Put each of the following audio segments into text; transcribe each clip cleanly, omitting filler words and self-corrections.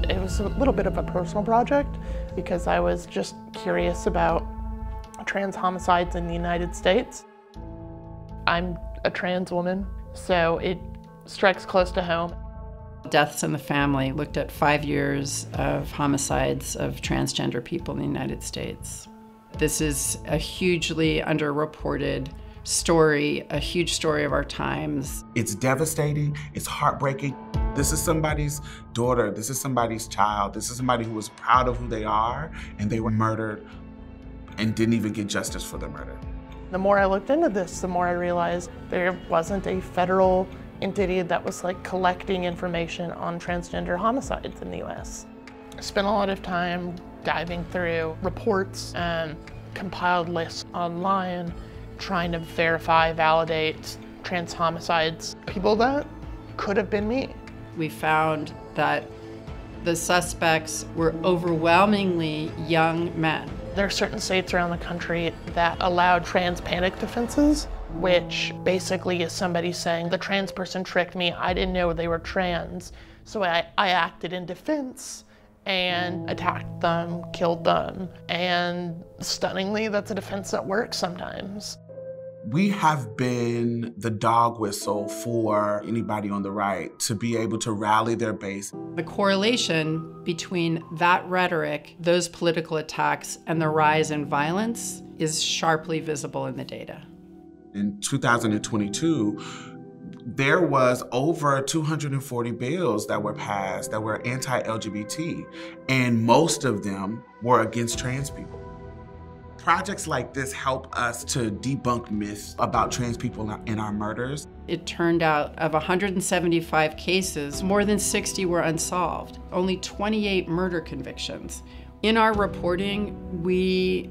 It was a little bit of a personal project because I was just curious about trans homicides in the United States. I'm a trans woman, so it strikes close to home. Deaths in the Family looked at 5 years of homicides of transgender people in the United States. This is a hugely underreported story, a huge story of our times. It's devastating, it's heartbreaking. This is somebody's daughter, this is somebody's child, this is somebody who was proud of who they are, and they were murdered and didn't even get justice for their murder. The more I looked into this, the more I realized there wasn't a federal entity that was like collecting information on transgender homicides in the US. I spent a lot of time diving through reports and compiled lists online, trying to verify, validate trans homicides, people that could have been me. We found that the suspects were overwhelmingly young men. There are certain states around the country that allowed trans panic defenses, which basically is somebody saying, the trans person tricked me, I didn't know they were trans, so I acted in defense and attacked them, killed them, and stunningly, that's a defense that works sometimes. We have been the dog whistle for anybody on the right to be able to rally their base. The correlation between that rhetoric, those political attacks, and the rise in violence is sharply visible in the data. In 2022, there was over 240 bills that were passed that were anti-LGBT, and most of them were against trans people. Projects like this help us to debunk myths about trans people in our murders. It turned out of 175 cases, more than 60 were unsolved, only 28 murder convictions. In our reporting, we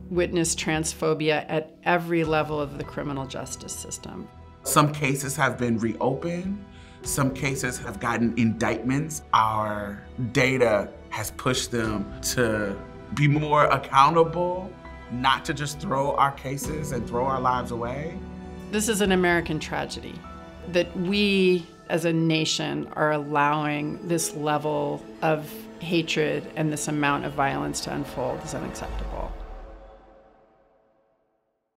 witnessed transphobia at every level of the criminal justice system. Some cases have been reopened. Some cases have gotten indictments. Our data has pushed them to be more accountable, not to just throw our cases and throw our lives away. This is an American tragedy, that we as a nation are allowing this level of hatred and this amount of violence to unfold is unacceptable.